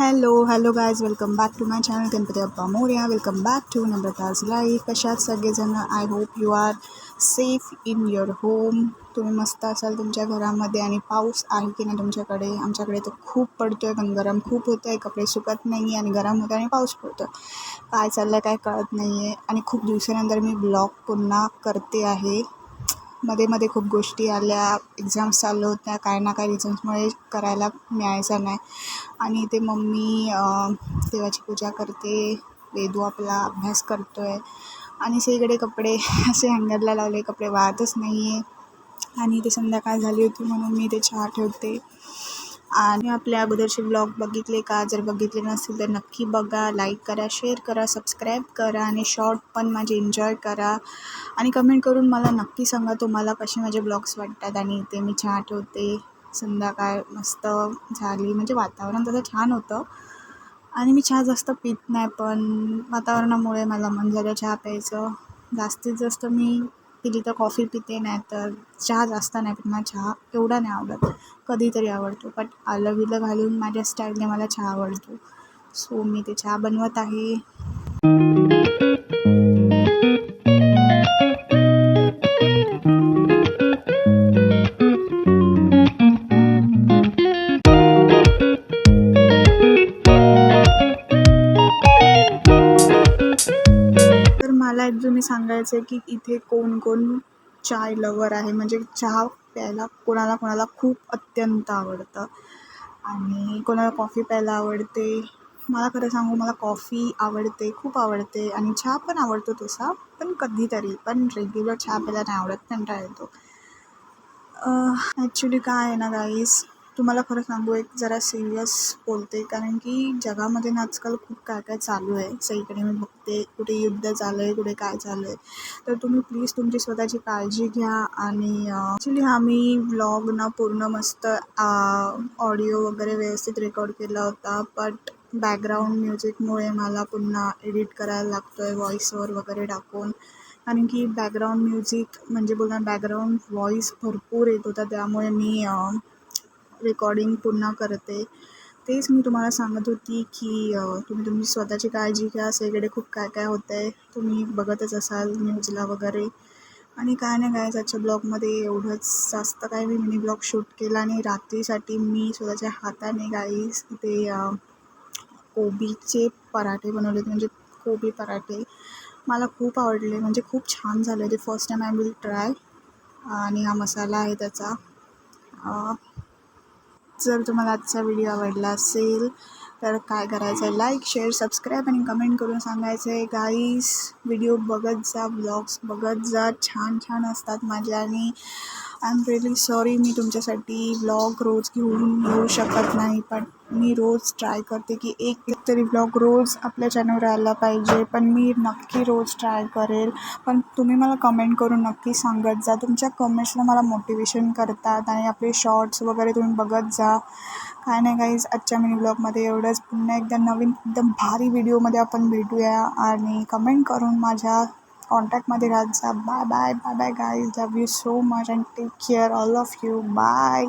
Hello guys, welcome back to my channel Ganpati अप्पा मोरया. Welcome back to Namrata's life. कशात सगळेजण? I hope you are safe in your home. तुम्ही मस्त असाल तुमच्या घरामध्ये. आणि पाऊस आहे की नाही तुमच्याकडे? आमच्याकडे तर खूप पडतो आहे, पण गरम खूप होतं आहे. कपडे सुकत नाही आणि गरम होतं आणि पाऊस पडतो. काय चाललं काय कळत नाही आहे. आणि खूप दिवसानंतर मी ब्लॉग पुन्हा करते आहे. मध्ये खूप गोष्टी आल्या, एक्झाम्स चालू होत्या, काय ना काय रिझन्समुळे करायला मिळायचं नाही. आणि ते मम्मी देवाची पूजा करते, वेदू आपला अभ्यास करतो आहे आणि सगळीकडे कपडे असे हँगरला लावले, कपडे वाळतच नाही आहे. आणि ते संध्याकाळ झाली होती म्हणून मी ते चहा ठेवते. आणि आपल्या अगोदरचे ब्लॉग बघितले का? जर बघितले नसतील तर नक्की बघा, लाईक करा, शेअर करा, सबस्क्राईब करा आणि शॉर्ट पण माझे एन्जॉय करा. आणि कमेंट करून मला नक्की सांगा तुम्हाला कसे माझे ब्लॉग्स वाटतात. आणि ते मी चहा ठेवते, संध्याकाळ मस्त झाली, म्हणजे वातावरण तसं छान होतं. आणि मी चहा जास्त पित नाही, पण वातावरणामुळे मला मन झालं चहा प्यायचं. जास्तीत जास्त मी पिली तर कॉफी पिते, नाही तर चहा जास्त नाही पित. मला चहा एवढा नाही आवडत, कधीतरी आवडतो. बट आलं बिलं घालून माझ्या स्टाईलने मला चहा आवडतो. सो मी ते चहा बनवत आहे. तर मला ॲक्च्युली मी सांगायचं आहे की इथे कोण कोण चाय लवर आहे, म्हणजे चहा प्यायला कोणाला खूप अत्यंत आवडतं आणि कोणाला कॉफी प्यायला आवडते. मला खरं सांगू, मला कॉफी आवडते, खूप आवडते. आणि चहा पण आवडतो तसा, पण कधीतरी. पण रेग्युलर चहा प्यायला नाही आवडत, कंटाळा येतो. ॲक्च्युली काय आहे ना गाईस, तुम्हाला खरं सांगू, एक जरा सिरियस बोलते, कारण की जगामध्ये ना आजकाल खूप काय काय चालू आहे. सगळीकडे मी बघते, कुठे युद्ध चालू आहे, कुठे काय चालू आहे. तर तुम्ही प्लीज तुमची स्वतःची काळजी घ्या. आणि ॲक्च्युली मी व्लॉग ना पूर्ण मस्त ऑडिओ वगैरे व्यवस्थित रेकॉर्ड केला होता, बट बॅकग्राऊंड म्युझिकमुळे मला पुन्हा एडिट करायला लागतो आहे, व्हॉईसवर वगैरे टाकून. कारण की बॅकग्राऊंड म्युझिक म्हणजे बॅकग्राऊंड व्हॉईस भरपूर येत होता, त्यामुळे मी रेकॉर्डिंग पुन्हा करते. तेच मी तुम्हाला सांगत होती की तुम्ही तुमची स्वतःची काळजी घ्या. सगळीकडे खूप काय काय होतं आहे, तुम्ही बघतच असाल न्यूजला वगैरे. आणि काय नाही गाईज, आजच्या ब्लॉगमध्ये एवढंच. जास्त काय मी मिनी ब्लॉग शूट केला. आणि रात्रीसाठी मी स्वतःच्या हाताने गाईज इथे कोबीचे पराठे बनवले होते, म्हणजे कोबी पराठे मला खूप आवडले, म्हणजे खूप छान झाले होते. First time I will try. आणि हा मसाला आहे त्याचा. जर तुम्हाला आजचा व्हिडिओ आवडला असेल तर काय करायचं आहे, लाईक, शेअर, सबस्क्राईब आणि कमेंट करून सांगायचं आहे. गाईस, व्हिडिओ बघत जा, ब्लॉग्स बघत जा, छान छान असतात माझे. आणि आय एम रिअली सॉरी, मी तुमच्यासाठी व्लॉग रोज घेऊन येऊ शकत नाही, पण मी रोज ट्राय करते की एक तरी व्लॉग रोज आपल्या चॅनलवर आला पाहिजे. पण मी नक्की रोज ट्राय करेल. पण तुम्ही मला कमेंट करून नक्की सांगत जा. तुमच्या कमेंट्सला मला मोटिवेशन करतात. आणि आपले शॉर्ट्स वगैरे तुम्ही बघत जा. काय नाही गाईज, आजच्या मिनी ब्लॉगमध्ये एवढंच. पुन्हा एकदा नवीन एकदम भारी व्हिडिओमध्ये आपण भेटूया. आणि कमेंट करून माझ्या कॉन्टॅक्टमध्ये राहत जा. Bye bye bye bye guys, love you so much and take care all of you. Bye.